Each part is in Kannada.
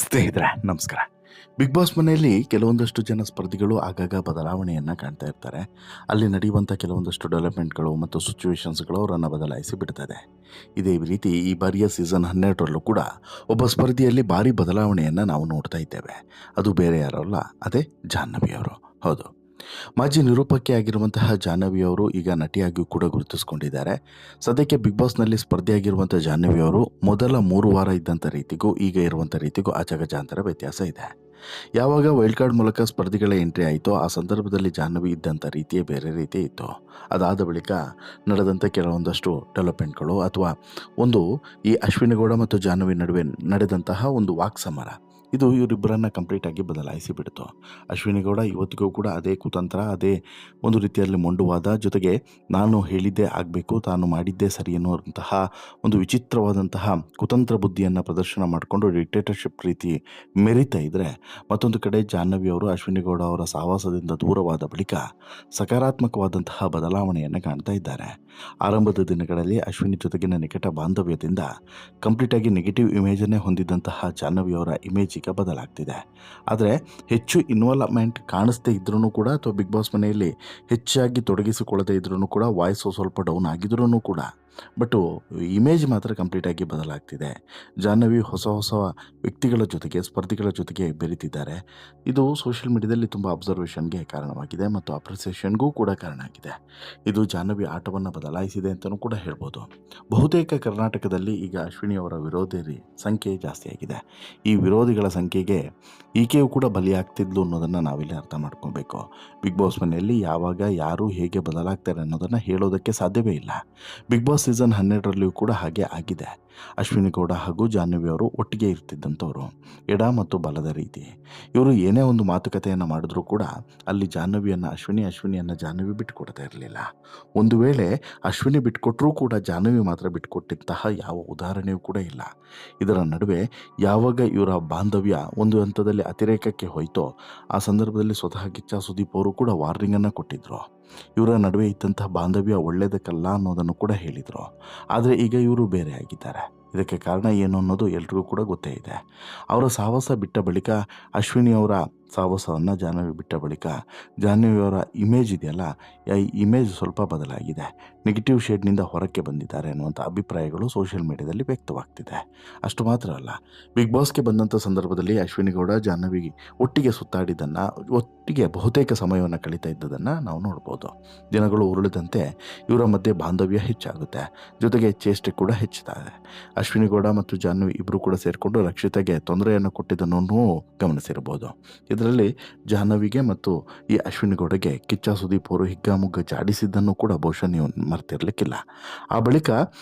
ಸ್ನೇಹಿತರೆ ನಮಸ್ಕಾರ. ಬಿಗ್ ಬಾಸ್ ಮನೆಯಲ್ಲಿ ಕೆಲವೊಂದಷ್ಟು ಜನ ಸ್ಪರ್ಧಿಗಳು ಆಗಾಗ ಬದಲಾವಣೆಯನ್ನು ಕಾಣ್ತಾ ಇರ್ತಾರೆ. ಅಲ್ಲಿ ನಡೆಯುವಂಥ ಕೆಲವೊಂದಷ್ಟು ಡೆವಲಪ್ಮೆಂಟ್ಗಳು ಮತ್ತು ಸಿಚುವೇಶನ್ಸ್ಗಳು ಅವರನ್ನು ಬದಲಾಯಿಸಿ ಬಿಡ್ತದೆ. ಇದೇ ರೀತಿ ಈ ಬಾರಿಯ ಸೀಸನ್ 12ರಲ್ಲೂ ಕೂಡ ಒಬ್ಬ ಸ್ಪರ್ಧಿಯಲ್ಲಿ ಭಾರಿ ಬದಲಾವಣೆಯನ್ನು ನಾವು ನೋಡ್ತಾ ಇದ್ದೇವೆ. ಅದು ಬೇರೆ ಯಾರೋ ಅಲ್ಲ, ಅದೇ ಜಾಹ್ನವಿ ಅವರು. ಹೌದು, ಮಾಜಿ ನಿರೂಪಕಿ ಆಗಿರುವಂತಹ ಜಾಹ್ನವಿ ಅವರು ಈಗ ನಟಿಯಾಗಿಯೂ ಕೂಡ ಗುರುತಿಸಿಕೊಂಡಿದ್ದಾರೆ. ಸದ್ಯಕ್ಕೆ ಬಿಗ್ ಬಾಸ್ನಲ್ಲಿ ಸ್ಪರ್ಧೆಯಾಗಿರುವಂಥ ಜಾಹ್ನವಿ ಅವರು ಮೊದಲ 3 ವಾರ ಇದ್ದಂಥ ರೀತಿಗೂ ಈಗ ಇರುವಂಥ ರೀತಿಗೂ ಅಜಗಜಾಂತರ ವ್ಯತ್ಯಾಸ ಇದೆ. ಯಾವಾಗ ವೈಲ್ಡ್ ಕಾರ್ಡ್ ಮೂಲಕ ಸ್ಪರ್ಧಿಗಳ ಎಂಟ್ರಿ ಆಯಿತೋ ಆ ಸಂದರ್ಭದಲ್ಲಿ ಜಾಹ್ನವಿ ಇದ್ದಂಥ ರೀತಿಯೇ ಬೇರೆ ರೀತಿ ಇತ್ತು. ಅದಾದ ಬಳಿಕ ನಡೆದಂಥ ಕೆಲವೊಂದಷ್ಟು ಡೆವಲಪ್ಮೆಂಟ್ಗಳು ಅಥವಾ ಒಂದು ಈ ಅಶ್ವಿನಿ ಗೌಡ ಮತ್ತು ಜಾಹ್ನವಿ ನಡುವೆ ನಡೆದಂತಹ ಒಂದು ವಾಕ್ಸಮರ, ಇದು ಇವರಿಬ್ಬರನ್ನು ಕಂಪ್ಲೀಟಾಗಿ ಬದಲಾಯಿಸಿ ಬಿಡ್ತು. ಅಶ್ವಿನಿ ಗೌಡ ಇವತ್ತಿಗೂ ಕೂಡ ಅದೇ ಕುತಂತ್ರ, ಅದೇ ಒಂದು ರೀತಿಯಲ್ಲಿ ಮೊಂಡುವಾದ, ಜೊತೆಗೆ ನಾನು ಹೇಳಿದ್ದೇ ಆಗಬೇಕು, ತಾನು ಮಾಡಿದ್ದೇ ಸರಿ ಎನ್ನುವಂತಹ ಒಂದು ವಿಚಿತ್ರವಾದಂತಹ ಕುತಂತ್ರ ಬುದ್ಧಿಯನ್ನು ಪ್ರದರ್ಶನ ಮಾಡಿಕೊಂಡು ಡಿಕ್ಟೇಟರ್ಶಿಪ್ ರೀತಿ ಮೆರಿತಾ ಇದ್ದರೆ, ಮತ್ತೊಂದು ಕಡೆ ಜಾಹ್ನವಿ ಅವರು ಅಶ್ವಿನಿ ಗೌಡ ಅವರ ಸಹವಾಸದಿಂದ ದೂರವಾದ ಬಳಿಕ ಸಕಾರಾತ್ಮಕವಾದಂತಹ ಬದಲಾವಣೆಯನ್ನು ಕಾಣ್ತಾ ಇದ್ದಾರೆ. ಆರಂಭದ ದಿನಗಳಲ್ಲಿ ಅಶ್ವಿನಿ ಜೊತೆಗಿನ ನಿಕಟ ಬಾಂಧವ್ಯದಿಂದ ಕಂಪ್ಲೀಟಾಗಿ ನೆಗೆಟಿವ್ ಇಮೇಜನ್ನೇ ಹೊಂದಿದ್ದಂತಹ ಜಾಹ್ನವಿ ಅವರ ಇಮೇಜ್ ಈಗ ಬದಲಾಗ್ತಿದೆ. ಆದರೆ ಹೆಚ್ಚು ಇನ್ವಾಲ್ವ್ಮೆಂಟ್ ಕಾಣಿಸ್ದೇ ಇದ್ರೂ ಕೂಡ, ಅಥವಾ ಬಿಗ್ ಬಾಸ್ ಮನೆಯಲ್ಲಿ ಹೆಚ್ಚಾಗಿ ತೊಡಗಿಸಿಕೊಳ್ಳದೇ ಇದ್ರೂ ಕೂಡ, ವಾಯ್ಸು ಸ್ವಲ್ಪ ಡೌನ್ ಆಗಿದ್ರೂ ಕೂಡ, ಬಟ್ಟು ಇಮೇಜ್ ಮಾತ್ರ ಕಂಪ್ಲೀಟಾಗಿ ಬದಲಾಗ್ತಿದೆ. ಜಾಹ್ನವಿ ಹೊಸ ಹೊಸ ವ್ಯಕ್ತಿಗಳ ಜೊತೆಗೆ, ಸ್ಪರ್ಧಿಗಳ ಜೊತೆಗೆ ಬೆರೀತಿದ್ದಾರೆ. ಇದು ಸೋಷಿಯಲ್ ಮೀಡಿಯಾದಲ್ಲಿ ತುಂಬ ಅಬ್ಸರ್ವೇಷನ್ಗೆ ಕಾರಣವಾಗಿದೆ ಮತ್ತು ಅಪ್ರಿಸಿಯೇಷನ್ಗೂ ಕೂಡ ಕಾರಣ ಆಗಿದೆ. ಇದು ಜಾಹ್ನವಿ ಆಟವನ್ನು ಬದಲಾಯಿಸಿದೆ ಅಂತಲೂ ಕೂಡ ಹೇಳ್ಬೋದು. ಬಹುತೇಕ ಕರ್ನಾಟಕದಲ್ಲಿ ಈಗ ಅಶ್ವಿನಿ ಅವರ ವಿರೋಧಿ ಸಂಖ್ಯೆ ಜಾಸ್ತಿಯಾಗಿದೆ. ಈ ವಿರೋಧಿಗಳ ಸಂಖ್ಯೆಗೆ ಈಕೆಯೂ ಕೂಡ ಬಲಿಯಾಗ್ತಿದ್ಲು ಅನ್ನೋದನ್ನು ನಾವಿಲ್ಲಿ ಅರ್ಥ ಮಾಡ್ಕೊಬೇಕು. ಬಿಗ್ ಬಾಸ್ ಮನೆಯಲ್ಲಿ ಯಾವಾಗ ಯಾರು ಹೇಗೆ ಬದಲಾಗ್ತಾರೆ ಅನ್ನೋದನ್ನು ಹೇಳೋದಕ್ಕೆ ಸಾಧ್ಯವೇ ಇಲ್ಲ. ಬಿಗ್ ಬಾಸ್ ಸೀಸನ್ 12ರಲ್ಲಿಯೂ ಕೂಡ ಹಾಗೆ ಆಗಿದೆ. ಅಶ್ವಿನಿ ಗೌಡ ಹಾಗೂ ಜಾಹ್ನವಿ ಅವರು ಒಟ್ಟಿಗೆ ಇರ್ತಿದ್ದಂಥವ್ರು, ಎಡ ಮತ್ತು ಬಲದ ರೀತಿ. ಇವರು ಏನೇ ಒಂದು ಮಾತುಕತೆಯನ್ನು ಮಾಡಿದ್ರೂ ಕೂಡ ಅಲ್ಲಿ ಜಾಹ್ನವಿಯನ್ನು ಅಶ್ವಿನಿಯನ್ನು ಜಾಹ್ನವಿ ಬಿಟ್ಟುಕೊಡ್ತಾ ಇರಲಿಲ್ಲ. ಒಂದು ವೇಳೆ ಅಶ್ವಿನಿ ಬಿಟ್ಕೊಟ್ರೂ ಕೂಡ ಜಾಹ್ನವಿ ಮಾತ್ರ ಬಿಟ್ಟುಕೊಟ್ಟಂತಹ ಯಾವ ಉದಾಹರಣೆಯೂ ಕೂಡ ಇಲ್ಲ. ಇದರ ನಡುವೆ ಯಾವಾಗ ಇವರ ಬಾಂಧವ್ಯ ಒಂದು ಹಂತದಲ್ಲಿ ಅತಿರೇಕಕ್ಕೆ ಹೋಯಿತೋ ಆ ಸಂದರ್ಭದಲ್ಲಿ ಸ್ವತಃ ಕಿಚ್ಚ ಸುದೀಪ್ ಅವರು ಕೂಡ ವಾರ್ನಿಂಗನ್ನು ಕೊಟ್ಟಿದ್ದರು. ಇವರ ನಡುವೆ ಇದ್ದಂತಹ ಬಾಂಧವ್ಯ ಒಳ್ಳೆಯದಕ್ಕಲ್ಲ ಅನ್ನೋದನ್ನು ಕೂಡ ಹೇಳಿದರು. ಆದರೆ ಈಗ ಇವರು ಬೇರೆ ಆಗಿದ್ದಾರೆ. ಇದಕ್ಕೆ ಕಾರಣ ಏನು ಅನ್ನೋದು ಎಲ್ರಿಗೂ ಕೂಡ ಗೊತ್ತೇ ಇದೆ. ಅವರ ಸಹವಾಸ ಬಿಟ್ಟ ಬಳಿಕ, ಅಶ್ವಿನಿ ಅವರ ಸಹವಾಸವನ್ನು ಜಾಹ್ನವಿ ಬಿಟ್ಟ ಬಳಿಕ, ಜಾಹ್ನವಿಯವರ ಇಮೇಜ್ ಇದೆಯಲ್ಲ, ಈ ಇಮೇಜ್ ಸ್ವಲ್ಪ ಬದಲಾಗಿದೆ. ನೆಗೆಟಿವ್ ಶೇಡ್ನಿಂದ ಹೊರಕ್ಕೆ ಬಂದಿದ್ದಾರೆ ಅನ್ನುವಂಥ ಅಭಿಪ್ರಾಯಗಳು ಸೋಷಿಯಲ್ ಮೀಡಿಯಾದಲ್ಲಿ ವ್ಯಕ್ತವಾಗ್ತಿದೆ. ಅಷ್ಟು ಮಾತ್ರ ಅಲ್ಲ, ಬಿಗ್ ಬಾಸ್ಗೆ ಬಂದಂಥ ಸಂದರ್ಭದಲ್ಲಿ ಅಶ್ವಿನಿ ಗೌಡ ಜಾಹ್ನವಿ ಒಟ್ಟಿಗೆ ಸುತ್ತಾಡಿದ್ದನ್ನು, ಒಟ್ಟಿಗೆ ಬಹುತೇಕ ಸಮಯವನ್ನು ಕಳೀತಾ ಇದ್ದದನ್ನು ನಾವು ನೋಡ್ಬೋದು. ದಿನಗಳು ಉರುಳಿದಂತೆ ಇವರ ಮಧ್ಯೆ ಬಾಂಧವ್ಯ ಹೆಚ್ಚಾಗುತ್ತೆ, ಜೊತೆಗೆ ಚೇಷ್ಟೆ ಕೂಡ ಹೆಚ್ಚುತ್ತಾರೆ. ಅಶ್ವಿನಿ ಗೌಡ ಮತ್ತು ಜಾಹ್ನವಿ ಇಬ್ಬರು ಕೂಡ ಸೇರಿಕೊಂಡು ರಕ್ಷಿತಾಗೆ ತೊಂದರೆಯನ್ನು ಕೊಟ್ಟಿದ್ದನ್ನು ಗಮನಿಸಿರ್ಬೋದು. ಇದರಲ್ಲಿ ಜಾಹ್ನವಿಗೆ ಮತ್ತು ಈ ಅಶ್ವಿನಿ ಗೌಡಗೆ ಕಿಚ್ಚ ಸುದೀಪ್ ಅವರು ಹಿಗ್ಗಾಮುಗ್ಗ ಜಾಡಿಸಿದ್ದನ್ನು ಕೂಡ ಬಹುಶಃ ನೀವು ಮರ್ತಿರ್ಲಿಕ್ಕಿಲ್ಲ. ಆ ಬಳಿಕ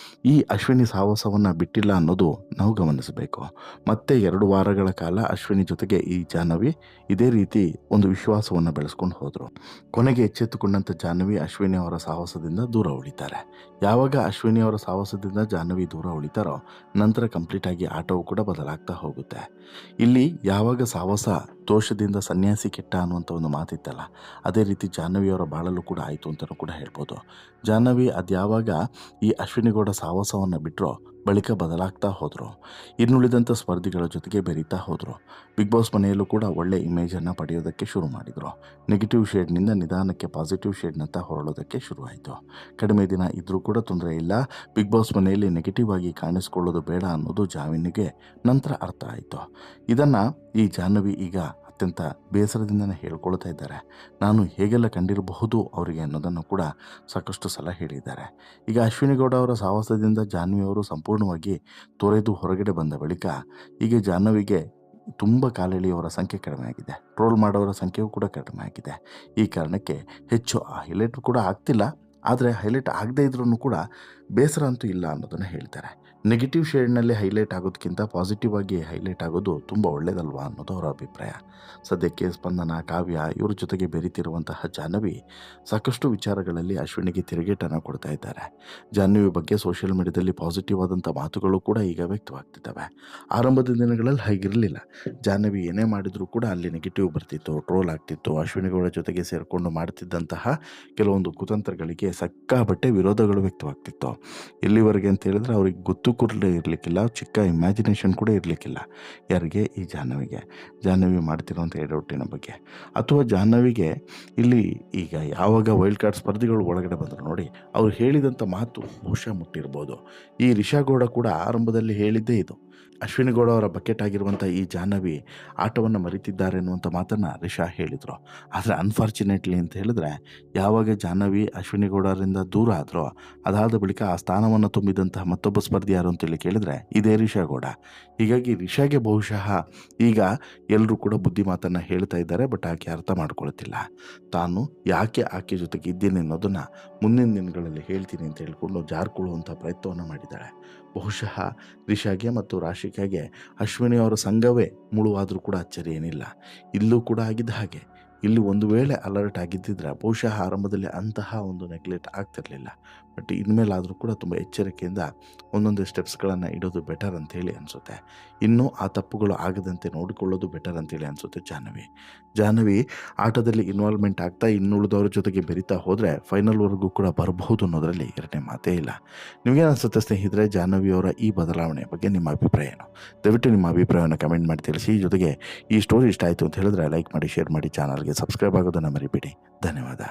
ಈ ಅಶ್ವಿನಿ ಸಹವಾಸವನ್ನು ಬಿಟ್ಟಿಲ್ಲ ಅನ್ನೋದು ನಾವು ಗಮನಿಸಬೇಕು. ಮತ್ತೆ 2 ವಾರಗಳ ಕಾಲ ಅಶ್ವಿನಿ ಜೊತೆಗೆ ಈ ಜಾಹ್ನವಿ ಇದೇ ರೀತಿ ಒಂದು ವಿಶ್ವಾಸವನ್ನು ಬೆಳೆಸ್ಕೊಂಡು ಹೋದರು. ಕೊನೆಗೆ ಎಚ್ಚೆತ್ತುಕೊಂಡಂಥ ಜಾಹ್ನವಿ ಅಶ್ವಿನಿ ಅವರ ಸಹವಾಸದಿಂದ ದೂರ ಉಳಿತಾರೆ. ಯಾವಾಗ ಅಶ್ವಿನಿ ಅವರ ಸಹವಾಸದಿಂದ ಜಾಹ್ನವಿ ದೂರ ಉಳಿತಾರೋ ನಂತರ ಕಂಪ್ಲೀಟಾಗಿ ಆಟವು ಕೂಡ ಬದಲಾಗ್ತಾ ಹೋಗುತ್ತೆ. ಇಲ್ಲಿ ಯಾವಾಗ ಸಹವಾಸ ದೋಷದಿಂದ ಸನ್ಯಾಸಿ ಕೆಟ್ಟ ಅನ್ನುವಂಥ ಒಂದು ಮಾತಿತ್ತಲ್ಲ, ಅದೇ ರೀತಿ ಜಾಹ್ನವಿಯವರ ಬಾಳಲು ಕೂಡ ಆಯಿತು ಅಂತಲೂ ಕೂಡ ಹೇಳ್ಬೋದು. ಜಾಹ್ನವಿ ಅದ್ಯಾವಾಗ ಈ ಅಶ್ವಿನಿ ಗೌಡ ಸಹವಾಸವನ್ನು ಬಿಟ್ಟರೋ ಬಳಿಕ ಬದಲಾಗ್ತಾ ಹೋದರು. ಇನ್ನುಳಿದಂಥ ಸ್ಪರ್ಧಿಗಳ ಜೊತೆಗೆ ಬೆರೀತಾ ಹೋದರು. ಬಿಗ್ ಬಾಸ್ ಮನೆಯಲ್ಲೂ ಕೂಡ ಒಳ್ಳೆ ಇಮೇಜನ್ನು ಪಡೆಯೋದಕ್ಕೆ ಶುರು ಮಾಡಿದರು. ನೆಗೆಟಿವ್ ಶೇಡ್ನಿಂದ ನಿಧಾನಕ್ಕೆ ಪಾಸಿಟಿವ್ ಶೇಡ್ನಂತ ಹೊರಳೋದಕ್ಕೆ ಶುರುವಾಯಿತು. ಕಡಿಮೆ ದಿನ ಇದ್ದರೂ ಕೂಡ ತೊಂದರೆ ಇಲ್ಲ, ಬಿಗ್ ಬಾಸ್ ಮನೆಯಲ್ಲಿ ನೆಗೆಟಿವ್ ಆಗಿ ಕಾಣಿಸ್ಕೊಳ್ಳೋದು ಬೇಡ ಅನ್ನೋದು ಜಾಹ್ನವಿಗೆ ನಂತರ ಅರ್ಥ ಆಯಿತು. ಇದನ್ನು ಈ ಜಾಹ್ನವಿ ಈಗ ಅತ್ಯಂತ ಬೇಸರದಿಂದನೇ ಹೇಳ್ಕೊಳ್ತಾ ಇದ್ದಾರೆ. ನಾನು ಹೇಗೆಲ್ಲ ಕಂಡಿರಬಹುದು ಅವರಿಗೆ ಅನ್ನೋದನ್ನು ಕೂಡ ಸಾಕಷ್ಟು ಸಲ ಹೇಳಿದ್ದಾರೆ. ಈಗ ಅಶ್ವಿನಿ ಗೌಡ ಅವರ ಸಹವಾಸದಿಂದ ಜಾಹ್ನವಿ ಅವರು ಸಂಪೂರ್ಣವಾಗಿ ತೊರೆದು ಹೊರಗಡೆ ಬಂದ ಬಳಿಕ ಈಗ ಜಾಹ್ನವಿಗೆ ತುಂಬ ಕಾಲೆಳೆಯುವವರ ಸಂಖ್ಯೆ ಕಡಿಮೆ ಆಗಿದೆ, ಟ್ರೋಲ್ ಮಾಡೋರ ಸಂಖ್ಯೆಯೂ ಕೂಡ ಕಡಿಮೆ ಆಗಿದೆ. ಈ ಕಾರಣಕ್ಕೆ ಹೆಚ್ಚು ಹೈಲೈಟ್ ಕೂಡ ಆಗ್ತಿಲ್ಲ, ಆದರೆ ಹೈಲೈಟ್ ಆಗದೇ ಇದ್ರೂ ಕೂಡ ಬೇಸರ ಅಂತೂ ಇಲ್ಲ ಅನ್ನೋದನ್ನು ಹೇಳ್ತಾರೆ. ನೆಗೆಟಿವ್ ಶೇಡ್ನಲ್ಲಿ ಹೈಲೈಟ್ ಆಗೋದಕ್ಕಿಂತ ಪಾಸಿಟಿವ್ ಆಗಿ ಹೈಲೈಟ್ ಆಗೋದು ತುಂಬ ಒಳ್ಳೆಯದಲ್ವಾ ಅನ್ನೋದು ಅವರ ಅಭಿಪ್ರಾಯ. ಸದ್ಯಕ್ಕೆ ಸ್ಪಂದನ, ಕಾವ್ಯ ಇವ್ರ ಜೊತೆಗೆ ಬೆರೀತಿರುವಂತಹ ಜಾಹ್ನವಿ ಸಾಕಷ್ಟು ವಿಚಾರಗಳಲ್ಲಿ ಅಶ್ವಿನಿಗೆ ತಿರುಗೇಟನ್ನು ಕೊಡ್ತಾ ಇದ್ದಾರೆ. ಜಾಹ್ನವಿ ಬಗ್ಗೆ ಸೋಷಿಯಲ್ ಮೀಡಿಯಾದಲ್ಲಿ ಪಾಸಿಟಿವ್ ಆದಂಥ ಮಾತುಗಳು ಕೂಡ ಈಗ ವ್ಯಕ್ತವಾಗ್ತಿದ್ದಾವೆ. ಆರಂಭದ ದಿನಗಳಲ್ಲಿ ಹಾಗಿರಲಿಲ್ಲ. ಜಾಹ್ನವಿ ಏನೇ ಮಾಡಿದರೂ ಕೂಡ ಅಲ್ಲಿ ನೆಗೆಟಿವ್ ಬರ್ತಿತ್ತು, ಟ್ರೋಲ್ ಆಗ್ತಿತ್ತು. ಅಶ್ವಿನಿಗಳ ಜೊತೆಗೆ ಸೇರಿಕೊಂಡು ಮಾಡ್ತಿದ್ದಂತಹ ಕೆಲವೊಂದು ಕುತಂತ್ರಗಳಿಗೆ ಸಿಕ್ಕಾಪಟ್ಟೆ ವಿರೋಧಗಳು ವ್ಯಕ್ತವಾಗ್ತಿತ್ತು. ಎಲ್ಲಿವರೆಗೆ ಅಂತ ಹೇಳಿದ್ರೆ ಅವ್ರಿಗೆ ಗೊತ್ತು ಕೂಡ ಇರಲಿಕ್ಕಿಲ್ಲ, ಚಿಕ್ಕ ಇಮ್ಯಾಜಿನೇಷನ್ ಕೂಡ ಇರಲಿಕ್ಕಿಲ್ಲ. ಯಾರಿಗೆ? ಈ ಜಾಹ್ನವಿಗೆ. ಜಾಹ್ನವಿ ಮಾಡ್ತಿರೋಂಥ ಎಡವಟ್ಟಿನ ಬಗ್ಗೆ. ಅಥವಾ ಜಾಹ್ನವಿಗೆ ಇಲ್ಲಿ ಈಗ ಯಾವಾಗ ವೈಲ್ಡ್ ಕಾರ್ಡ್ ಸ್ಪರ್ಧಿಗಳು ಒಳಗಡೆ ಬಂದರು ನೋಡಿ, ಅವ್ರು ಹೇಳಿದಂಥ ಮಾತು ಬಹುಶಃ ಮುಟ್ಟಿರ್ಬೋದು. ಈ ರಿಷಾ ಗೌಡ ಕೂಡ ಆರಂಭದಲ್ಲಿ ಹೇಳಿದ್ದೇ ಇದು. ಅಶ್ವಿನಿ ಗೌಡ ಅವರ ಬಕೆಟ್ ಆಗಿರುವಂಥ ಈ ಜಾಹ್ನವಿ ಆಟವನ್ನು ಮರಿತಿದ್ದಾರೆ ಅನ್ನುವಂಥ ಮಾತನ್ನು ರಿಷಾ ಹೇಳಿದರು. ಆದರೆ ಅನ್ಫಾರ್ಚುನೇಟ್ಲಿ ಅಂತ ಹೇಳಿದ್ರೆ, ಯಾವಾಗ ಜಾಹ್ನವಿ ಅಶ್ವಿನಿ ಗೌಡರಿಂದ ದೂರ ಆದರೋ ಅದಾದ ಬಳಿಕ ಆ ಸ್ಥಾನವನ್ನು ತುಂಬಿದಂತಹ ಮತ್ತೊಬ್ಬ ಸ್ಪರ್ಧಿ ಯಾರು ಅಂತೇಳಿ ಕೇಳಿದ್ರೆ ಇದೇ ರಿಷಾ ಗೌಡ. ಹೀಗಾಗಿ ರಿಷಾಗೆ ಬಹುಶಃ ಈಗ ಎಲ್ಲರೂ ಕೂಡ ಬುದ್ಧಿ ಮಾತನ್ನು ಹೇಳ್ತಾ ಇದ್ದಾರೆ. ಬಟ್ ಆಕೆ ಅರ್ಥ ಮಾಡ್ಕೊಳ್ತಿಲ್ಲ. ತಾನು ಯಾಕೆ ಆಕೆ ಜೊತೆಗೆ ಇದ್ದೇನೆ ಅನ್ನೋದನ್ನು ಮುಂದಿನ ದಿನಗಳಲ್ಲಿ ಹೇಳ್ತೀನಿ ಅಂತ ಹೇಳ್ಕೊಂಡು ಜಾರ್ಕೊಳ್ಳುವಂಥ ಪ್ರಯತ್ನವನ್ನು ಮಾಡಿದ್ದಾಳೆ. ಬಹುಶಃ ರಿಷಾಗೆ ಮತ್ತು ರಾಶಿಕಾಗೆ ಅಶ್ವಿನಿ ಅವರ ಸಂಘವೇ ಮುಳುವಾದರೂ ಕೂಡ ಅಚ್ಚರಿ ಏನಿಲ್ಲ. ಇಲ್ಲೂ ಕೂಡ ಆಗಿದ್ದ ಹಾಗೆ. ಇಲ್ಲಿ ಒಂದು ವೇಳೆ ಅಲರ್ಟ್ ಆಗಿದ್ದಿದ್ರೆ ಬಹುಶಃ ಆರಂಭದಲ್ಲಿ ಅಂತಹ ಒಂದು ನೆಗ್ಲೆಕ್ಟ್ ಆಗ್ತಿರಲಿಲ್ಲ. ಬಟ್ ಇನ್ಮೇಲಾದರೂ ಕೂಡ ತುಂಬ ಎಚ್ಚರಿಕೆಯಿಂದ ಒಂದೊಂದು ಸ್ಟೆಪ್ಸ್ಗಳನ್ನು ಇಡೋದು ಬೆಟರ್ ಅಂತೇಳಿ ಅನಿಸುತ್ತೆ. ಇನ್ನೂ ಆ ತಪ್ಪುಗಳು ಆಗದಂತೆ ನೋಡಿಕೊಳ್ಳೋದು ಬೆಟರ್ ಅಂತೇಳಿ ಅನಿಸುತ್ತೆ ಜಾಹ್ನವಿ ಆಟದಲ್ಲಿ ಇನ್ವಾಲ್ವ್ಮೆಂಟ್ ಆಗ್ತಾ ಇನ್ನುಳಿದವ್ರ ಜೊತೆಗೆ ಬೆರಿತಾ ಹೋದರೆ ಫೈನಲ್ವರೆಗೂ ಕೂಡ ಬರಬಹುದು ಅನ್ನೋದರಲ್ಲಿ ಎರಡನೇ ಮಾತೇ ಇಲ್ಲ. ನಿಮಗೇನು ಅನಿಸುತ್ತೆ ಸ್ನೇಹಿತರೆ, ಜಾಹ್ನವಿಯವರ ಈ ಬದಲಾವಣೆ ಬಗ್ಗೆ ನಿಮ್ಮ ಅಭಿಪ್ರಾಯ ಏನು? ದಯವಿಟ್ಟು ನಿಮ್ಮ ಅಭಿಪ್ರಾಯವನ್ನು ಕಮೆಂಟ್ ಮಾಡಿ ತಿಳಿಸಿ. ಜೊತೆಗೆ ಈ ಸ್ಟೋರಿ ಇಷ್ಟ ಆಯಿತು ಅಂತ ಹೇಳಿದ್ರೆ ಲೈಕ್ ಮಾಡಿ, ಶೇರ್ ಮಾಡಿ, ಚಾನಲ್ಗೆ ಸಬ್ಸ್ಕ್ರೈಬ್ ಆಗೋದನ್ನು ಮರಿಬೇಡಿ. ಧನ್ಯವಾದ.